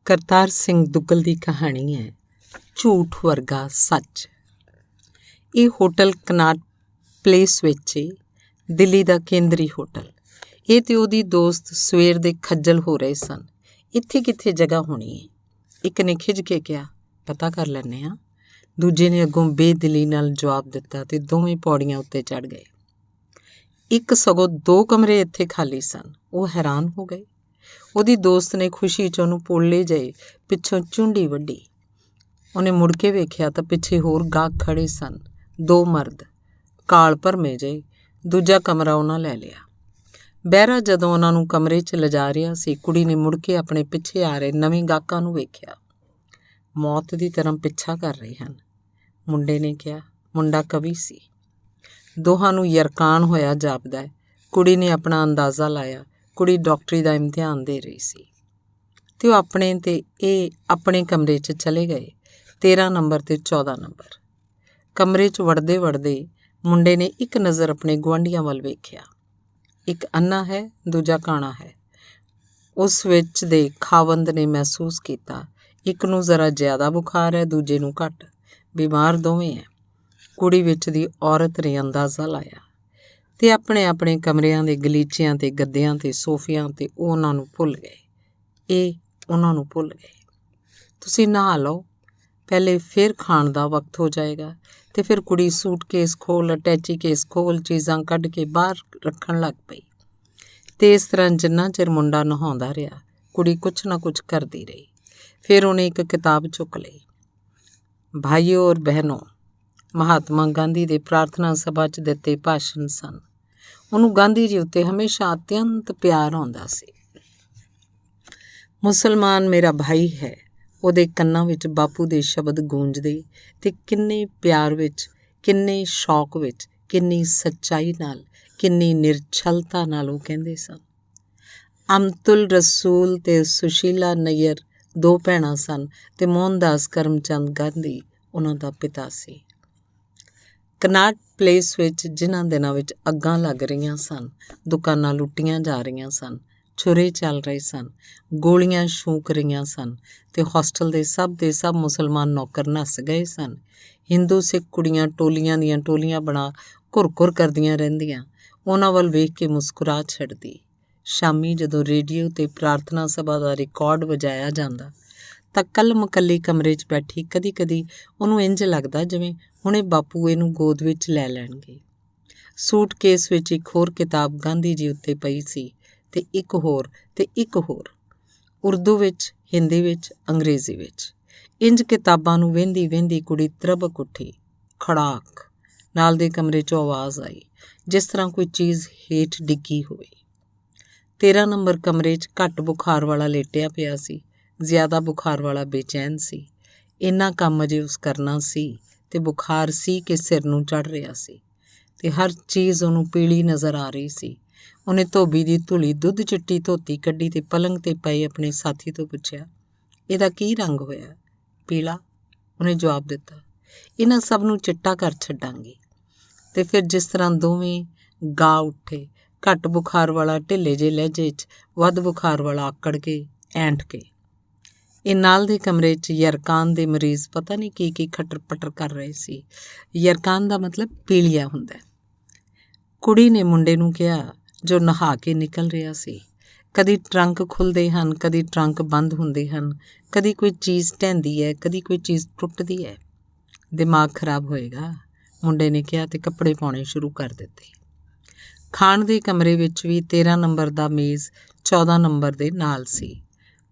ਕਰਤਾਰ ਸਿੰਘ ਦੁੱਗਲ ਦੀ ਕਹਾਣੀ ਹੈ ਝੂਠ ਵਰਗਾ ਸੱਚ। ਇਹ ਹੋਟਲ ਕਨਾਟ ਪਲੇਸ ਵਿੱਚ ਏ, ਦਿੱਲੀ ਦਾ ਕੇਂਦਰੀ ਹੋਟਲ। ਇਹ ਤੇ ਉਹਦੀ ਦੋਸਤ ਸਵੇਰ ਦੇ ਖੱਜਲ ਹੋ ਰਹੇ ਸਨ। ਇੱਥੇ ਕਿੱਥੇ ਜਗ੍ਹਾ ਹੋਣੀ ਹੈ। ਇੱਕ ਨੇ ਖਿਝ ਕੇ ਕਿਹਾ, ਪਤਾ ਕਰ ਲੈਂਦੇ ਹਾਂ। ਦੂਜੇ ਨੇ ਅੱਗੋਂ ਬੇਦਿਲੀ ਨਾਲ ਜਵਾਬ ਦਿੱਤਾ ਤੇ ਦੋਵੇਂ ਪੌੜੀਆਂ ਉੱਤੇ ਚੜ੍ਹ ਗਏ। ਇੱਕ ਸਗੋਂ 2 ਕਮਰੇ ਇੱਥੇ ਖਾਲੀ ਸਨ। ਉਹ ਹੈਰਾਨ ਹੋ ਗਏ। ਉਹਦੀ ਦੋਸਤ ਨੇ ਖੁਸ਼ੀ 'ਚ ਉਹਨੂੰ ਪੋਲੇ ਜਿਹੇ ਪਿੱਛੋਂ ਚੁੰਡੀ ਵੱਢੀ। ਉਹਨੇ ਮੁੜ ਕੇ ਵੇਖਿਆ ਤਾਂ ਪਿੱਛੇ ਹੋਰ ਗਾਹਕ ਖੜ੍ਹੇ ਸਨ, 2 ਮਰਦ, ਕਾਲ ਭਰਮੇ ਜਿਹੇ। ਦੂਜਾ ਕਮਰਾ ਉਹਨਾਂ ਲੈ ਲਿਆ। ਬਹਿਰਾ ਜਦੋਂ ਉਹਨਾਂ ਨੂੰ ਕਮਰੇ 'ਚ ਲਿਜਾ ਰਿਹਾ ਸੀ, ਕੁੜੀ ਨੇ ਮੁੜ ਕੇ ਆਪਣੇ ਪਿੱਛੇ ਆ ਰਹੇ ਨਵੇਂ ਗਾਹਕਾਂ ਨੂੰ ਵੇਖਿਆ। ਮੌਤ ਦੀ ਤਰ੍ਹਾਂ ਪਿੱਛਾ ਕਰ ਰਹੇ ਹਨ। ਮੁੰਡੇ ਨੇ ਕਿਹਾ। ਮੁੰਡਾ ਕਵੀ ਸੀ। ਦੋਹਾਂ ਨੂੰ ਯਰਕਾਨ ਹੋਇਆ ਜਾਪਦਾ। ਕੁੜੀ ਨੇ ਆਪਣਾ ਅੰਦਾਜ਼ਾ ਲਾਇਆ। ਕੁੜੀ ਡਾਕਟਰੀ ਦਾ ਇਮਤਿਹਾਨ ਦੇ ਰਹੀ ਸੀ ਤੇ ਉਹ ਆਪਣੇ ਤੇ ਇਹ ਆਪਣੇ ਕਮਰੇ 'ਚ ਚਲੇ ਗਏ, 13 ਨੰਬਰ ਤੇ 14 ਨੰਬਰ। ਕਮਰੇ 'ਚ ਵੜਦੇ ਵੜਦੇ ਮੁੰਡੇ ਨੇ ਇੱਕ ਨਜ਼ਰ ਆਪਣੇ ਗੁਆਂਢੀਆਂ ਵੱਲ ਵੇਖਿਆ। ਇੱਕ ਅੰਨਾ ਹੈ, ਦੂਜਾ ਕਾਣਾ ਹੈ। ਉਸ ਵਿੱਚ ਦੇ ਖਾਵੰਦ ਨੇ ਮਹਿਸੂਸ ਕੀਤਾ, ਇੱਕ ਨੂੰ ਜ਼ਰਾ ਜ਼ਿਆਦਾ ਬੁਖਾਰ ਹੈ, ਦੂਜੇ ਨੂੰ ਘੱਟ। ਬਿਮਾਰ ਦੋਵੇਂ ਹੈ। ਕੁੜੀ ਵਿੱਚ ਦੀ ਔਰਤ ਨੇ ਅੰਦਾਜ਼ਾ ਲਾਇਆ ਤੇ ਆਪਣੇ ਆਪਣੇ ਕਮਰਿਆਂ ਦੇ ਗਲੀਚਿਆਂ ਤੇ ਗੱਦਿਆਂ ਤੇ ਸੋਫਿਆਂ ਤੇ ਉਹ ਉਹਨਾਂ ਨੂੰ ਭੁੱਲ ਗਏ। ਇਹ ਉਹਨਾਂ ਨੂੰ ਭੁੱਲ ਗਏ। ਤੁਸੀਂ ਨਹਾ ਲਓ, ਪਹਿਲੇ ਫਿਰ ਖਾਣ ਦਾ ਵਕਤ ਹੋ ਜਾਏਗਾ। ਤੇ ਫਿਰ ਕੁੜੀ ਸੂਟਕੇਸ ਖੋਲ, ਅਟੈਚੀ ਕੇਸ ਖੋਲ, ਚੀਜ਼ਾਂ ਕੱਢ ਕੇ ਬਾਹਰ ਰੱਖਣ ਲੱਗ ਪਈ। ਤੇ ਇਸ ਤਰ੍ਹਾਂ ਜਿੰਨਾ ਚਿਰ ਮੁੰਡਾ ਨਹਾਉਂਦਾ ਰਿਹਾ, ਕੁੜੀ ਕੁਛ ਨਾ ਕੁਛ ਕਰਦੀ ਰਹੀ। ਫਿਰ ਉਹਨੇ ਇੱਕ ਕਿਤਾਬ ਚੁੱਕ ਲਈ। ਭਾਈਓ ਔਰ ਬਹਿਨੋ, ਮਹਾਤਮਾ ਗਾਂਧੀ ਦੇ ਪ੍ਰਾਰਥਨਾ ਸਭਾ 'ਚ ਦਿੱਤੇ ਭਾਸ਼ਣ ਸਨ। ਉਹਨੂੰ ਗਾਂਧੀ ਜੀ ਉੱਤੇ ਹਮੇਸ਼ਾ ਅਤਿਅੰਤ ਪਿਆਰ ਆਉਂਦਾ ਸੀ। ਮੁਸਲਮਾਨ ਮੇਰਾ ਭਾਈ ਹੈ, ਉਹਦੇ ਕੰਨਾਂ ਵਿੱਚ ਬਾਪੂ ਦੇ ਸ਼ਬਦ ਗੂੰਜਦੇ ਤੇ ਕਿੰਨੇ ਪਿਆਰ ਵਿੱਚ, ਕਿੰਨੇ ਸ਼ੌਕ ਵਿੱਚ, ਕਿੰਨੀ ਸੱਚਾਈ ਨਾਲ, ਕਿੰਨੀ ਨਿਰਛਲਤਾ ਨਾਲ ਉਹ ਕਹਿੰਦੇ ਸਨ। ਅਮਤੁਲ ਰਸੂਲ ਤੇ ਸੁਸ਼ੀਲਾ ਨਈਅਰ 2 ਭੈਣਾਂ ਸਨ ਤੇ ਮੋਹਨਦਾਸ ਕਰਮਚੰਦ ਗਾਂਧੀ ਉਹਨਾਂ ਦਾ ਪਿਤਾ ਸੀ। ਕਨਾਟ ਪਲੇਸ ਵਿੱਚ ਜਿਨ੍ਹਾਂ ਦਿਨਾਂ ਵਿੱਚ ਅੱਗਾਂ ਲੱਗ ਰਹੀਆਂ ਸਨ, ਦੁਕਾਨਾਂ ਲੁੱਟੀਆਂ ਜਾ ਰਹੀਆਂ ਸਨ, ਛੁਰੇ ਚੱਲ ਰਹੇ ਸਨ, ਗੋਲੀਆਂ ਛੂਕ ਰਹੀਆਂ ਸਨ ਤੇ ਹੋਸਟਲ ਦੇ ਸਭ ਮੁਸਲਮਾਨ ਨੌਕਰ ਨੱਸ ਗਏ ਸਨ। ਹਿੰਦੂ ਸਿੱਖ ਕੁੜੀਆਂ ਟੋਲੀਆਂ ਦੀਆਂ ਟੋਲੀਆਂ ਬਣਾ ਘੁਰ ਕਰਦੀਆਂ ਰਹਿੰਦੀਆਂ, ਉਹਨਾਂ ਵੱਲ ਵੇਖ ਕੇ ਮੁਸਕਰਾ ਛੱਡਦੀ। ਸ਼ਾਮੀ ਜਦੋਂ ਰੇਡੀਓ 'ਤੇ ਪ੍ਰਾਰਥਨਾ ਸਭਾ ਦਾ ਰਿਕਾਰਡ ਵਜਾਇਆ ਜਾਂਦਾ ਤਾਂ ਕੱਲੀ ਕਮਰੇ 'ਚ ਬੈਠੀ ਕਦੀ ਉਹਨੂੰ ਇੰਝ ਲੱਗਦਾ ਜਿਵੇਂ ਹੁਣੇ ਬਾਪੂ ਇਹਨੂੰ ਗੋਦ ਵਿੱਚ ਲੈ ਲੈਣਗੇ। ਸੂਟਕੇਸ ਵਿੱਚ ਇੱਕ ਹੋਰ ਕਿਤਾਬ ਗਾਂਧੀ ਜੀ ਉੱਤੇ ਪਈ ਸੀ ਤੇ ਇੱਕ ਹੋਰ, ਉਰਦੂ ਵਿੱਚ, ਹਿੰਦੀ ਵਿੱਚ, ਅੰਗਰੇਜ਼ੀ ਵਿੱਚ। ਇੰਝ ਕਿਤਾਬਾਂ ਨੂੰ ਵਹਿੰਦੀ ਕੁੜੀ ਤਰਬਕ ਉੱਠੀ। ਖੜਾਕ ਨਾਲ ਦੇ ਕਮਰੇ 'ਚੋਂ ਆਵਾਜ਼ ਆਈ, ਜਿਸ ਤਰ੍ਹਾਂ ਕੋਈ ਚੀਜ਼ ਹੇਠ ਡਿੱਗੀ ਹੋਵੇ। 13 ਨੰਬਰ ਕਮਰੇ 'ਚ ਘੱਟ ਬੁਖਾਰ ਵਾਲਾ ਲੇਟਿਆ ਪਿਆ ਸੀ, ਜ਼ਿਆਦਾ ਬੁਖਾਰ ਵਾਲਾ ਬੇਚੈਨ ਸੀ। ਇੰਨਾ ਕੰਮ ਅਜੇ ਉਸ ਕਰਨਾ ਸੀ ਤੇ ਬੁਖਾਰ ਸੀ ਕਿ ਸਿਰ ਨੂੰ ਚੜ੍ਹ ਰਿਹਾ ਸੀ ਤੇ ਹਰ ਚੀਜ਼ ਉਹਨੂੰ ਪੀਲੀ ਨਜ਼ਰ ਆ ਰਹੀ ਸੀ। ਉਹਨੇ ਧੋਬੀ ਦੀ ਧੁਲੀ ਦੁੱਧ ਚਿੱਟੀ ਧੋਤੀ ਕੱਢੀ ਤੇ ਪਲੰਗ 'ਤੇ ਪਏ ਆਪਣੇ ਸਾਥੀ ਤੋਂ ਪੁੱਛਿਆ, ਇਹਦਾ ਕੀ ਰੰਗ ਹੋਇਆ? ਪੀਲਾ, ਉਹਨੇ ਜਵਾਬ ਦਿੱਤਾ। ਇਹਨਾਂ ਸਭ ਨੂੰ ਚਿੱਟਾ ਕਰ ਛੱਡਾਂਗੀ। ਤੇ ਫਿਰ ਜਿਸ ਤਰ੍ਹਾਂ ਦੋਵੇਂ ਗਾ ਉੱਠੇ। ਘੱਟ ਬੁਖਾਰ ਵਾਲਾ ਢਿੱਲੇ ਜਿਹੇ ਲਹਿਜੇ 'ਚ, ਵੱਧ ਬੁਖਾਰ ਵਾਲਾ ਆਕੜ ਕੇ, ਐਂਠ ਕੇ। ਇਹ ਨਾਲ ਦੇ ਕਮਰੇ 'ਚ ਯਰਕਾਨ ਦੇ ਮਰੀਜ਼ ਪਤਾ ਨਹੀਂ ਕੀ ਖੱਟਰ ਪੱਟਰ ਕਰ ਰਹੇ ਸੀ। ਯਰਕਾਨ ਦਾ ਮਤਲਬ ਪੀਲੀਆ ਹੁੰਦਾ। ਕੁੜੀ ਨੇ ਮੁੰਡੇ ਨੂੰ ਕਿਹਾ, ਜੋ ਨਹਾ ਕੇ ਨਿਕਲ ਰਿਹਾ ਸੀ, ਕਦੀ ਟਰੰਕ ਖੁੱਲ੍ਹਦੇ ਹਨ, ਕਦੀ ਟਰੰਕ ਬੰਦ ਹੁੰਦੇ ਹਨ, ਕਦੀ ਕੋਈ ਚੀਜ਼ ਢਹਿੰਦੀ ਹੈ, ਕਦੀ ਕੋਈ ਚੀਜ਼ ਟੁੱਟਦੀ ਹੈ। ਦਿਮਾਗ ਖਰਾਬ ਹੋਏਗਾ, ਮੁੰਡੇ ਨੇ ਕਿਹਾ ਤੇ ਕੱਪੜੇ ਪਾਉਣੇ ਸ਼ੁਰੂ ਕਰ ਦਿੱਤੇ। ਖਾਣ ਦੇ ਕਮਰੇ ਵਿੱਚ ਵੀ 13 ਨੰਬਰ ਦਾ ਮੇਜ਼ 14 ਨੰਬਰ ਦੇ ਨਾਲ ਸੀ।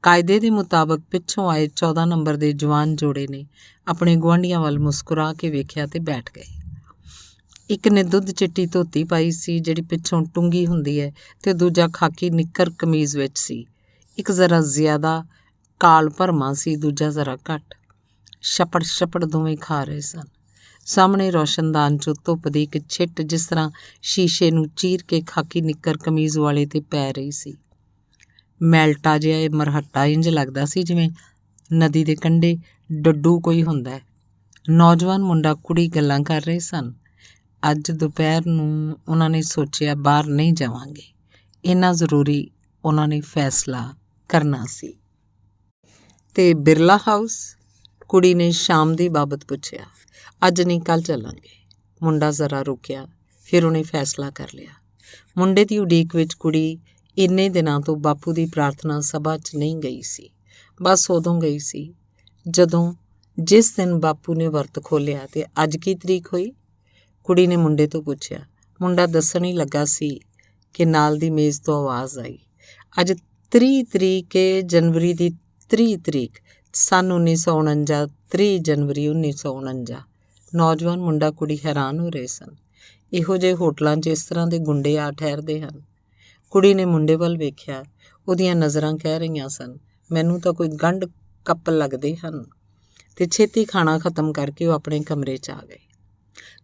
ਕਾਇਦੇ ਦੇ ਮੁਤਾਬਕ ਪਿੱਛੋਂ ਆਏ 14 ਨੰਬਰ ਦੇ ਜਵਾਨ ਜੋੜੇ ਨੇ ਆਪਣੇ ਗੁਆਂਢੀਆਂ ਵੱਲ ਮੁਸਕਰਾ ਕੇ ਵੇਖਿਆ ਤੇ ਬੈਠ ਗਏ। ਇੱਕ ਨੇ ਦੁੱਧ ਚਿੱਟੀ ਧੋਤੀ ਪਾਈ ਸੀ, ਜਿਹੜੀ ਪਿੱਛੋਂ ਟੁੰਗੀ ਹੁੰਦੀ ਹੈ, ਤੇ ਦੂਜਾ ਖਾਕੀ ਨਿੱਕਰ ਕਮੀਜ਼ ਵਿੱਚ ਸੀ। ਇੱਕ ਜ਼ਰਾ ਜ਼ਿਆਦਾ ਕਾਲ ਭਰਮਾ ਸੀ, ਦੂਜਾ ਜ਼ਰਾ ਘੱਟ। ਛਪੜ ਦੋਵੇਂ ਖਾ ਰਹੇ ਸਨ। ਸਾਹਮਣੇ ਰੋਸ਼ਨਦਾਨ 'ਚੋਂ ਧੁੱਪ ਦੀ ਇੱਕ ਛਿੱਟ ਜਿਸ ਤਰ੍ਹਾਂ ਸ਼ੀਸ਼ੇ ਨੂੰ ਚੀਰ ਕੇ ਖਾਕੀ ਨਿੱਕਰ ਕਮੀਜ਼ ਵਾਲੇ 'ਤੇ ਪੈ ਰਹੀ ਸੀ। ਮੈਲਟਾ ਜਿਹਾ ਇਹ ਮਰਹੱਟਾ ਇੰਝ ਲੱਗਦਾ ਸੀ ਜਿਵੇਂ ਨਦੀ ਦੇ ਕੰਢੇ ਡੱਡੂ ਕੋਈ ਹੁੰਦਾ ਹੈ। ਨੌਜਵਾਨ ਮੁੰਡਾ ਕੁੜੀ ਗੱਲਾਂ ਕਰ ਰਹੇ ਸਨ। ਅੱਜ ਦੁਪਹਿਰ ਨੂੰ ਉਹਨਾਂ ਨੇ ਸੋਚਿਆ ਬਾਹਰ ਨਹੀਂ ਜਾਵਾਂਗੇ। ਇੰਨਾ ਜ਼ਰੂਰੀ ਉਹਨਾਂ ਨੇ ਫੈਸਲਾ ਕਰਨਾ ਸੀ। ਤੇ ਬਿਰਲਾ ਹਾਊਸ? ਕੁੜੀ ਨੇ ਸ਼ਾਮ ਦੀ ਬਾਬਤ ਪੁੱਛਿਆ। ਅੱਜ ਨਹੀਂ, ਕੱਲ੍ਹ ਚੱਲਾਂਗੇ। ਮੁੰਡਾ ਜ਼ਰਾ ਰੁਕਿਆ, ਫਿਰ ਉਹਨੇ ਫੈਸਲਾ ਕਰ ਲਿਆ। ਮੁੰਡੇ ਦੀ ਉਡੀਕ ਵਿੱਚ ਕੁੜੀ ਇੰਨੇ ਦਿਨਾਂ ਤੋਂ ਬਾਪੂ ਦੀ ਪ੍ਰਾਰਥਨਾ ਸਭਾ 'ਚ ਨਹੀਂ ਗਈ ਸੀ। ਬਸ ਉਦੋਂ ਗਈ ਸੀ ਜਦੋਂ ਜਿਸ ਦਿਨ ਬਾਪੂ ਨੇ ਵਰਤ ਖੋਲ੍ਹਿਆ। ਤੇ ਅੱਜ ਕੀ ਤਰੀਕ ਹੋਈ? ਕੁੜੀ ਨੇ ਮੁੰਡੇ ਤੋਂ ਪੁੱਛਿਆ। ਮੁੰਡਾ ਦੱਸਣ ਹੀ ਲੱਗਾ ਸੀ ਕਿ ਨਾਲ ਦੀ ਮੇਜ਼ ਤੋਂ ਆਵਾਜ਼ ਆਈ, ਅੱਜ 30 ਤਰੀਕ ਏ, ਜਨਵਰੀ ਦੀ 30 ਤਰੀਕ, ਸੰਨ 1949, 30 ਜਨਵਰੀ 1949। ਨੌਜਵਾਨ ਮੁੰਡਾ ਕੁੜੀ ਹੈਰਾਨ ਹੋ ਰਹੇ ਸਨ। ਇਹੋ ਜਿਹੇ ਹੋਟਲਾਂ 'ਚ ਇਸ ਤਰ੍ਹਾਂ ਦੇ ਗੁੰਡੇ ਆ ਠਹਿਰਦੇ ਹਨ। ਕੁੜੀ ਨੇ ਮੁੰਡੇ ਵੱਲ ਵੇਖਿਆ। ਉਹਦੀਆਂ ਨਜ਼ਰਾਂ ਕਹਿ ਰਹੀਆਂ ਸਨ, ਮੈਨੂੰ ਤਾਂ ਕੋਈ ਗੰਢ ਕੱਪ ਲੱਗਦੇ ਹਨ। ਤੇ ਛੇਤੀ ਖਾਣਾ ਖਤਮ ਕਰਕੇ ਉਹ ਆਪਣੇ ਕਮਰੇ 'ਚ ਆ ਗਏ।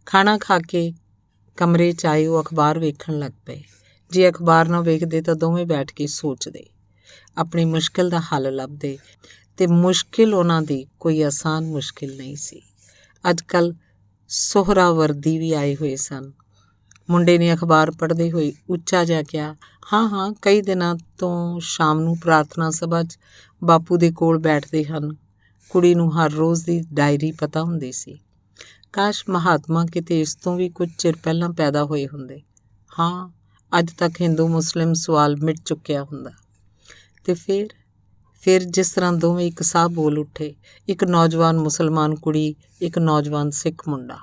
ਖਾਣਾ ਖਾ ਕੇ ਕਮਰੇ 'ਚ ਆਏ ਉਹ ਅਖਬਾਰ ਵੇਖਣ ਲੱਗ ਪਏ। ਜੇ ਅਖਬਾਰ ਨਾ ਵੇਖਦੇ ਤਾਂ ਦੋਵੇਂ ਬੈਠ ਕੇ ਸੋਚਦੇ, ਆਪਣੀ ਮੁਸ਼ਕਿਲ ਦਾ ਹੱਲ ਲੱਭਦੇ। ਤੇ ਮੁਸ਼ਕਿਲ ਉਹਨਾਂ ਦੀ ਕੋਈ ਆਸਾਨ ਮੁਸ਼ਕਿਲ ਨਹੀਂ ਸੀ। ਅੱਜ ਕੱਲ੍ਹ ਸੋਹਰਾਵਰਦੀ ਵੀ ਆਏ ਹੋਏ ਸਨ। ਮੁੰਡੇ ਨੇ ਅਖਬਾਰ ਪੜ੍ਹਦੇ ਹੋਏ ਉੱਚਾ ਜਿਹਾ ਕਿਹਾ, ਹਾਂ, ਕਈ ਦਿਨਾਂ ਤੋਂ ਸ਼ਾਮ ਨੂੰ ਪ੍ਰਾਰਥਨਾ ਸਭਾ 'ਚ ਬਾਪੂ ਦੇ ਕੋਲ ਬੈਠਦੇ ਹਨ। ਕੁੜੀ ਨੂੰ ਹਰ ਰੋਜ਼ ਦੀ ਡਾਇਰੀ ਪਤਾ ਹੁੰਦੀ ਸੀ। ਕਾਸ਼ ਮਹਾਤਮਾ ਕਿਤੇ ਇਸ ਤੋਂ ਵੀ ਕੁਝ ਚਿਰ ਪਹਿਲਾਂ ਪੈਦਾ ਹੋਏ ਹੁੰਦੇ। ਹਾਂ, ਅੱਜ ਤੱਕ ਹਿੰਦੂ ਮੁਸਲਿਮ ਸਵਾਲ ਮਿਟ ਚੁੱਕਿਆ ਹੁੰਦਾ। ਤੇ ਫਿਰ ਜਿਸ ਤਰ੍ਹਾਂ ਦੋਵੇਂ ਇੱਕ ਸਾਹ ਬੋਲ ਉੱਠੇ, ਇੱਕ ਨੌਜਵਾਨ ਮੁਸਲਮਾਨ ਕੁੜੀ, ਇੱਕ ਨੌਜਵਾਨ ਸਿੱਖ ਮੁੰਡਾ।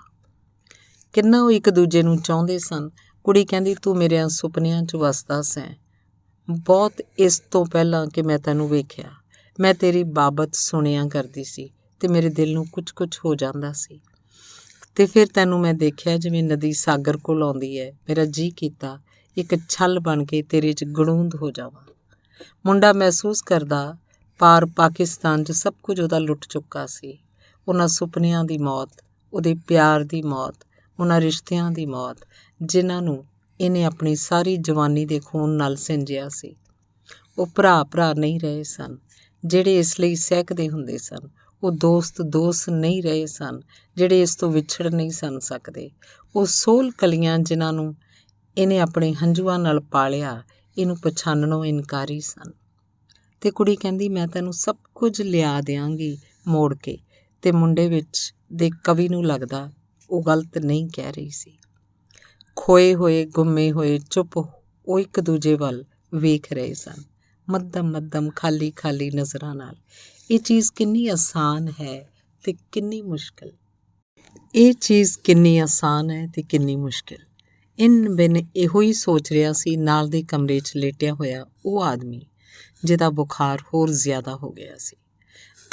ਕਿੰਨਾ ਉਹ ਇੱਕ ਦੂਜੇ ਨੂੰ ਚਾਹੁੰਦੇ ਸਨ। ਕੁੜੀ ਕਹਿੰਦੀ, ਤੂੰ ਮੇਰਿਆਂ ਸੁਪਨਿਆਂ 'ਚ ਵਸਦਾ ਸੈਂ, ਬਹੁਤ ਇਸ ਤੋਂ ਪਹਿਲਾਂ ਕਿ ਮੈਂ ਤੈਨੂੰ ਵੇਖਿਆ। ਮੈਂ ਤੇਰੀ ਬਾਬਤ ਸੁਣਿਆ ਕਰਦੀ ਸੀ ਤੇ ਮੇਰੇ ਦਿਲ ਨੂੰ ਕੁਝ ਹੋ ਜਾਂਦਾ ਸੀ। ਤੇ ਫਿਰ ਤੈਨੂੰ ਮੈਂ ਦੇਖਿਆ ਜਿਵੇਂ ਨਦੀ ਸਾਗਰ ਕੋਲ ਆਉਂਦੀ ਹੈ। ਮੇਰਾ ਜੀਅ ਕੀਤਾ ਇੱਕ ਛੱਲ ਬਣ ਕੇ ਤੇਰੇ 'ਚ ਗੜੂੰਦ ਹੋ ਜਾਵਾਂ। ਮੁੰਡਾ ਮਹਿਸੂਸ ਕਰਦਾ ਪਾਰ ਪਾਕਿਸਤਾਨ 'ਚ ਸਭ ਕੁਝ ਉਹਦਾ ਲੁੱਟ ਚੁੱਕਾ ਸੀ। ਉਹਨਾਂ ਸੁਪਨਿਆਂ ਦੀ ਮੌਤ, ਉਹਦੇ ਪਿਆਰ ਦੀ ਮੌਤ, ਉਹਨਾਂ ਰਿਸ਼ਤਿਆਂ ਦੀ ਮੌਤ ਜਿਨ੍ਹਾਂ ਨੂੰ ਇਹਨੇ ਆਪਣੀ ਸਾਰੀ ਜਵਾਨੀ ਦੇ ਖੂਨ ਨਾਲ ਸਿੰਜਿਆ ਸੀ। ਉਹ ਭਰਾ ਨਹੀਂ ਰਹੇ ਸਨ ਜਿਹੜੇ ਇਸ ਲਈ ਸਹਿਕਦੇ ਹੁੰਦੇ ਸਨ। ਉਹ ਦੋਸਤ ਨਹੀਂ ਰਹੇ ਸਨ ਜਿਹੜੇ ਇਸ ਤੋਂ ਵਿਛੜ ਨਹੀਂ ਸਨ ਸਕਦੇ। ਉਹ ਸੋਲ ਕਲੀਆਂ ਜਿਨ੍ਹਾਂ ਨੂੰ ਇਹਨੇ ਆਪਣੇ ਹੰਝੂਆਂ ਨਾਲ ਪਾਲਿਆ, ਇਹਨੂੰ ਪਛਾਣਨੋਂ ਇਨਕਾਰੀ ਸਨ। ਤੇ ਕੁੜੀ ਕਹਿੰਦੀ, ਮੈਂ ਤੈਨੂੰ ਸਭ ਕੁਝ ਲਿਆ ਦਿਆਂਗੀ ਮੋੜ ਕੇ। ਤੇ ਮੁੰਡੇ ਵਿੱਚ ਦੇ ਕਵੀ ਨੂੰ ਲੱਗਦਾ ਉਹ ਗਲਤ ਨਹੀਂ ਕਹਿ ਰਹੀ ਸੀ। ਖੋਏ ਹੋਏ, ਗੁੰਮੇ ਹੋਏ, ਚੁੱਪ ਉਹ ਇੱਕ ਦੂਜੇ ਵੱਲ ਵੇਖ ਰਹੇ ਸਨ, ਮੱਧਮ ਖਾਲੀ ਨਜ਼ਰਾਂ ਨਾਲ। ਇਹ ਚੀਜ਼ ਕਿੰਨੀ ਆਸਾਨ ਹੈ ਤੇ ਕਿੰਨੀ ਮੁਸ਼ਕਿਲ। ਇਹ ਚੀਜ਼ ਕਿੰਨੀ ਆਸਾਨ ਹੈ ਤੇ ਕਿੰਨੀ ਮੁਸ਼ਕਿਲ। ਇਨ ਬਿਨ ਇਹੋ ਹੀ ਸੋਚ ਰਿਹਾ ਸੀ ਨਾਲ ਦੇ ਕਮਰੇ 'ਚ ਲੇਟਿਆ ਹੋਇਆ ਉਹ ਆਦਮੀ ਜਿਹਦਾ ਬੁਖਾਰ ਹੋਰ ਜ਼ਿਆਦਾ ਹੋ ਗਿਆ ਸੀ।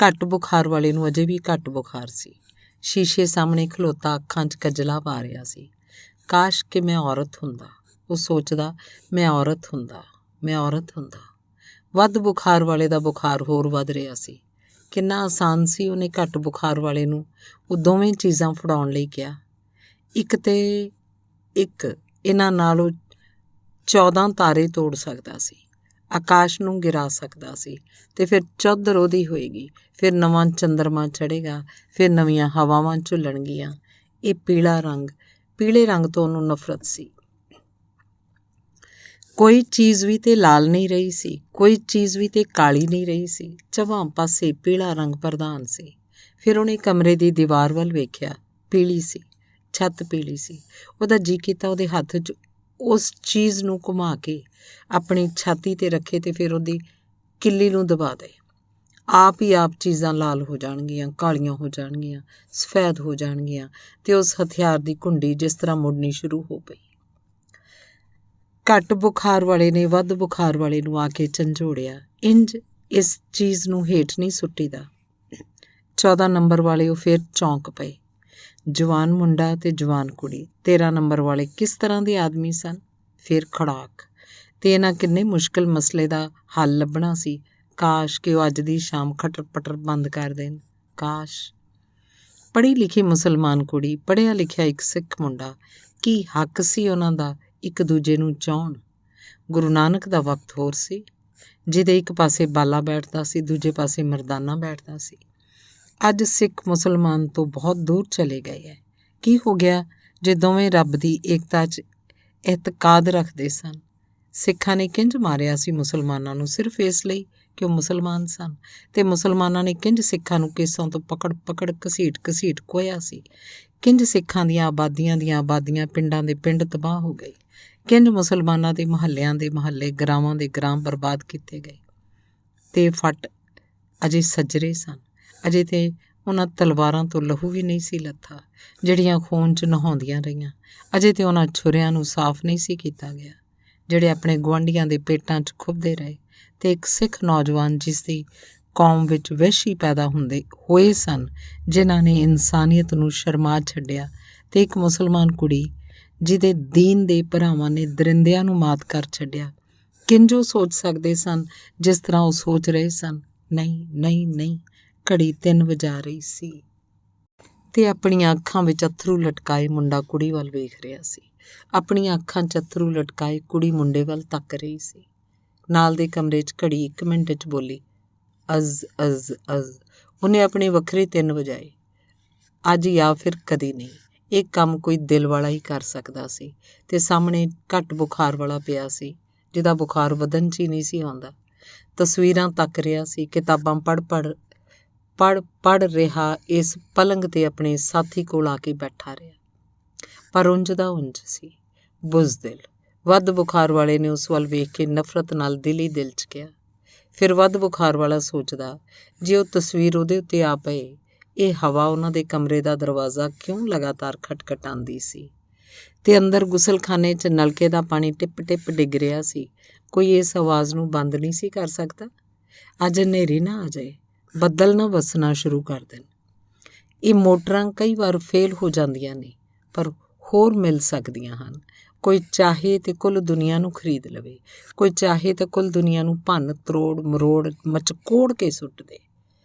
ਘੱਟ ਬੁਖਾਰ ਵਾਲੇ ਨੂੰ ਅਜੇ ਵੀ ਘੱਟ ਬੁਖਾਰ ਸੀ। ਸ਼ੀਸ਼ੇ ਸਾਹਮਣੇ ਖਲੋਤਾ ਅੱਖਾਂ 'ਚ ਕਜਲਾ ਪਾ ਰਿਹਾ ਸੀ। ਕਾਸ਼ ਕਿ ਮੈਂ ਔਰਤ ਹੁੰਦਾ, ਉਹ ਸੋਚਦਾ, ਮੈਂ ਔਰਤ ਹੁੰਦਾ। ਵੱਧ ਬੁਖਾਰ ਵਾਲੇ ਦਾ ਬੁਖਾਰ ਹੋਰ ਵੱਧ ਰਿਹਾ ਸੀ। ਕਿੰਨਾ ਆਸਾਨ ਸੀ ਉਹਨੇ ਘੱਟ ਬੁਖਾਰ ਵਾਲੇ ਨੂੰ ਉਹ ਦੋਵੇਂ ਚੀਜ਼ਾਂ ਫੜਾਉਣ ਲਈ ਕਿਹਾ। ਇੱਕ ਇਹਨਾਂ ਨਾਲ ਉਹ 14 ਤਾਰੇ ਤੋੜ ਸਕਦਾ ਸੀ, ਆਕਾਸ਼ ਨੂੰ ਗਿਰਾ ਸਕਦਾ ਸੀ। ਤੇ ਫਿਰ ਚੌਧਰ ਉਹਦੀ ਹੋਏਗੀ, ਫਿਰ ਨਵਾਂ ਚੰਦਰਮਾ ਚੜ੍ਹੇਗਾ, ਫਿਰ ਨਵੀਆਂ ਹਵਾਵਾਂ ਝੁੱਲਣਗੀਆਂ। ਇਹ ਪੀਲੇ ਰੰਗ ਤੋਂ ਉਹਨੂੰ ਨਫ਼ਰਤ ਸੀ। ਕੋਈ ਚੀਜ਼ ਵੀ ਤੇ ਲਾਲ ਨਹੀਂ ਰਹੀ ਸੀ, ਕੋਈ ਚੀਜ਼ ਵੀ ਤੇ ਕਾਲੀ ਨਹੀਂ ਰਹੀ ਸੀ। ਚੌਹਾਂ ਪਾਸੇ ਪੀਲਾ ਰੰਗ ਪ੍ਰਧਾਨ ਸੀ। ਫਿਰ ਉਹਨੇ ਕਮਰੇ ਦੀ ਦੀਵਾਰ ਵੱਲ ਵੇਖਿਆ, ਪੀਲੀ ਸੀ, ਛੱਤ ਪੀਲੀ ਸੀ। ਉਹਦਾ ਜੀਅ ਕੀਤਾ ਉਹਦੇ ਹੱਥ 'ਚ ਉਸ ਚੀਜ਼ ਨੂੰ ਘੁਮਾ ਕੇ ਆਪਣੀ ਛਾਤੀ 'ਤੇ ਰੱਖੇ ਤੇ ਫਿਰ ਉਹਦੀ ਕਿੱਲੀ ਨੂੰ ਦਬਾ ਦੇ। ਆਪ ਚੀਜ਼ਾਂ ਲਾਲ ਹੋ ਜਾਣਗੀਆਂ, ਕਾਲੀਆਂ ਹੋ ਜਾਣਗੀਆਂ, ਸਫੈਦ ਹੋ ਜਾਣਗੀਆਂ। ਤੇ ਉਸ ਹਥਿਆਰ ਦੀ ਘੁੰਡੀ ਜਿਸ ਤਰ੍ਹਾਂ ਮੁੜਨੀ ਸ਼ੁਰੂ ਹੋ ਪਈ। ਘੱਟ ਬੁਖਾਰ ਵਾਲੇ ਨੇ ਵੱਧ ਬੁਖਾਰ ਵਾਲੇ ਨੂੰ ਆ ਕੇ ਝੰਜੋੜਿਆ। ਇੰਜ ਇਸ ਚੀਜ਼ ਨੂੰ ਹੇਠ ਨਹੀਂ ਸੁੱਟੀਦਾ। 14 ਨੰਬਰ ਵਾਲੇ ਉਹ ਫਿਰ ਚੌਂਕ ਪਏ। ਜਵਾਨ ਮੁੰਡਾ ਤੇ ਜਵਾਨ ਕੁੜੀ। 13 ਨੰਬਰ ਵਾਲੇ ਕਿਸ ਤਰ੍ਹਾਂ ਦੇ ਆਦਮੀ ਸਨ? ਫਿਰ ਖੜਾਕ। ਤੇ ਇਹਨਾਂ ਕਿੰਨੇ ਮੁਸ਼ਕਿਲ ਮਸਲੇ ਦਾ ਹੱਲ ਲੱਭਣਾ ਸੀ। ਕਾਸ਼ ਕਿ ਉਹ ਅੱਜ ਦੀ ਸ਼ਾਮ ਖਟਰ ਪਟਰ ਬੰਦ ਕਰ ਦੇਣ। ਕਾਸ਼। ਪੜ੍ਹੀ ਲਿਖੀ ਮੁਸਲਮਾਨ ਕੁੜੀ, ਪੜ੍ਹਿਆ ਲਿਖਿਆ ਇੱਕ ਸਿੱਖ ਮੁੰਡਾ, ਕੀ ਹੱਕ ਸੀ ਉਹਨਾਂ ਦਾ ਇੱਕ ਦੂਜੇ ਨੂੰ ਚਾਹੁਣ? ਗੁਰੂ ਨਾਨਕ ਦਾ ਵਕਤ ਹੋਰ ਸੀ, ਜਿਹਦੇ ਇੱਕ ਪਾਸੇ ਬਾਲਾ ਬੈਠਦਾ ਸੀ, ਦੂਜੇ ਪਾਸੇ ਮਰਦਾਨਾ ਬੈਠਦਾ ਸੀ। ਅੱਜ ਸਿੱਖ ਮੁਸਲਮਾਨ ਤੋਂ ਬਹੁਤ ਦੂਰ ਚਲੇ ਗਏ ਹੈ। ਕੀ ਹੋ ਗਿਆ ਜੇ ਦੋਵੇਂ ਰੱਬ ਦੀ ਏਕਤਾ 'ਚ ਇਤਕਾਦ ਰੱਖਦੇ ਸਨ? ਸਿੱਖਾਂ ਨੇ ਕਿੰਝ ਮਾਰਿਆ ਸੀ ਮੁਸਲਮਾਨਾਂ ਨੂੰ ਸਿਰਫ ਇਸ ਲਈ ਕਿ ਉਹ ਮੁਸਲਮਾਨ ਸਨ ਅਤੇ ਮੁਸਲਮਾਨਾਂ ਨੇ ਕਿੰਝ ਸਿੱਖਾਂ ਨੂੰ ਕੇਸਾਂ ਤੋਂ ਪਕੜ ਘਸੀਟ ਖੋਹਿਆ ਸੀ। ਕਿੰਝ ਸਿੱਖਾਂ ਦੀਆਂ ਆਬਾਦੀਆਂ ਪਿੰਡਾਂ ਦੇ ਪਿੰਡ ਤਬਾਹ ਹੋ ਗਏ। ਕਿੰਝ ਮੁਸਲਮਾਨਾਂ ਦੇ ਮੁਹੱਲਿਆਂ ਦੇ ਮੁਹੱਲੇ, ਗਰਾਵਾਂ ਦੇ ਗਰਾਮ ਬਰਬਾਦ ਕੀਤੇ ਗਏ। ਤੇ ਫੱਟ ਅਜੇ ਸੱਜਰੇ ਸਨ। ਅਜੇ ਤੇ ਉਹਨਾਂ ਤਲਵਾਰਾਂ ਤੋਂ ਲਹੂ ਵੀ ਨਹੀਂ ਸੀ ਲੱਥਾ ਜਿਹੜੀਆਂ ਖੂਨ 'ਚ ਨਹਾਉਂਦੀਆਂ ਰਹੀਆਂ। ਅਜੇ ਤੇ ਉਹਨਾਂ ਛੁਰਿਆਂ ਨੂੰ ਸਾਫ਼ ਨਹੀਂ ਸੀ ਕੀਤਾ ਗਿਆ ਜਿਹੜੇ ਆਪਣੇ ਗੁਆਂਢੀਆਂ ਦੇ ਪੇਟਾਂ 'ਚ ਖੁੱਭਦੇ ਰਹੇ। ਤੇ ਇੱਕ ਸਿੱਖ ਨੌਜਵਾਨ ਜਿਸ ਦੀ ਕੌਮ ਵਿੱਚ ਵਹਿਸ਼ੀ ਪੈਦਾ ਹੋਏ ਸਨ, ਜਿਨ੍ਹਾਂ ਨੇ ਇਨਸਾਨੀਅਤ ਨੂੰ ਸ਼ਰਮਾ ਛੱਡਿਆ, ਤੇ ਇੱਕ ਮੁਸਲਮਾਨ ਕੁੜੀ ਜਿਹਦੇ ਦੀਨ ਦੇ ਭਰਾਵਾਂ ਨੇ ਦਰਿੰਦਿਆਂ ਨੂੰ ਮਾਤ ਕਰ ਛੱਡਿਆ। ਕਿੰਝ ਉਹ ਸੋਚ ਸਕਦੇ ਸਨ ਜਿਸ ਤਰ੍ਹਾਂ ਉਹ ਸੋਚ ਰਹੇ ਸਨ? ਨਹੀਂ, ਘੜੀ 3 ਵਜਾ ਰਹੀ ਸੀ ਤੇ ਆਪਣੀਆਂ ਅੱਖਾਂ ਵਿੱਚ ਅੱਥਰੂ ਲਟਕਾਏ ਮੁੰਡਾ ਕੁੜੀ ਵੱਲ ਵੇਖ ਰਿਹਾ ਸੀ। ਆਪਣੀਆਂ ਅੱਖਾਂ 'ਚ ਅੱਥਰੂ ਲਟਕਾਏ ਕੁੜੀ ਮੁੰਡੇ ਵੱਲ ਤੱਕ ਰਹੀ ਸੀ। ਨਾਲ ਦੇ ਕਮਰੇ 'ਚ ਘੜੀ 1 ਮਿੰਟ 'ਚ ਬੋਲੀ, ਅਜ਼। ਉਹਨੇ ਆਪਣੇ ਵੱਖਰੇ 3 ਵਜਾਏ। ਅੱਜ ਜਾਂ ਫਿਰ ਕਦੀ ਨਹੀਂ। ਇਹ ਕੰਮ ਕੋਈ ਦਿਲ ਵਾਲਾ ਹੀ ਕਰ ਸਕਦਾ ਸੀ। ਤੇ ਸਾਹਮਣੇ ਘੱਟ ਬੁਖਾਰ ਵਾਲਾ ਪਿਆ ਸੀ ਜਿਹਦਾ ਬੁਖਾਰ ਵਧਣ 'ਚ ਹੀ ਨਹੀਂ ਸੀ ਆਉਂਦਾ। ਤਸਵੀਰਾਂ ਤੱਕ ਰਿਹਾ ਸੀ, ਕਿਤਾਬਾਂ ਪੜ੍ਹ ਰਿਹਾ, ਇਸ ਪਲੰਗ 'ਤੇ ਆਪਣੇ ਸਾਥੀ ਕੋਲ ਆ ਕੇ ਬੈਠਾ ਰਿਹਾ। ਪਰ ਉਂਝ ਦਾ ਉਂਝ ਸੀ, ਬੁਜ਼ਦਿਲ। ਵੱਧ ਬੁਖਾਰ ਵਾਲੇ ਨੇ ਉਸ ਵੱਲ ਵੇਖ ਕੇ ਨਫ਼ਰਤ ਨਾਲ ਦਿਲ ਹੀ ਦਿਲ 'ਚ ਕਿਹਾ। ਫਿਰ ਵੱਧ ਬੁਖਾਰ ਵਾਲਾ ਸੋਚਦਾ, ਜੇ ਉਹ ਤਸਵੀਰ ਉਹਦੇ ਉੱਤੇ ਆ ਪਏ, ਇਹ ਹਵਾ ਉਹਨਾਂ ਦੇ ਕਮਰੇ ਦਾ ਦਰਵਾਜ਼ਾ ਕਿਉਂ ਲਗਾਤਾਰ ਖਟਖਟਾਉਂਦੀ ਸੀ? ਤੇ ਅੰਦਰ ਗੁਸਲਖਾਨੇ 'ਚ ਨਲਕੇ ਦਾ ਪਾਣੀ ਟਿਪ ਡਿੱਗ ਰਿਹਾ ਸੀ। ਕੋਈ ਇਸ ਆਵਾਜ਼ ਨੂੰ ਬੰਦ ਨਹੀਂ ਸੀ ਕਰ ਸਕਦਾ। ਅੱਜ ਹਨੇਰੀ ਨਾ ਆ ਜਾਏ, ਬੱਦਲ ਨਾ ਵਸਣਾ ਸ਼ੁਰੂ ਕਰ ਦੇਣ। ਇਹ ਮੋਟਰਾਂ ਕਈ ਵਾਰ ਫੇਲ ਹੋ ਜਾਂਦੀਆਂ ਨੇ, ਪਰ ਹੋਰ ਮਿਲ ਸਕਦੀਆਂ ਹਨ। ਕੋਈ ਚਾਹੇ ਤੇ ਕੁੱਲ ਦੁਨੀਆ ਨੂੰ ਖਰੀਦ ਲਵੇ, ਕੋਈ ਚਾਹੇ ਤੇ ਕੁੱਲ ਦੁਨੀਆ ਨੂੰ ਭੰਨ ਤਰੋੜ ਮਰੋੜ ਮਚਕੋੜ ਕੇ ਸੁੱਟ ਦੇ।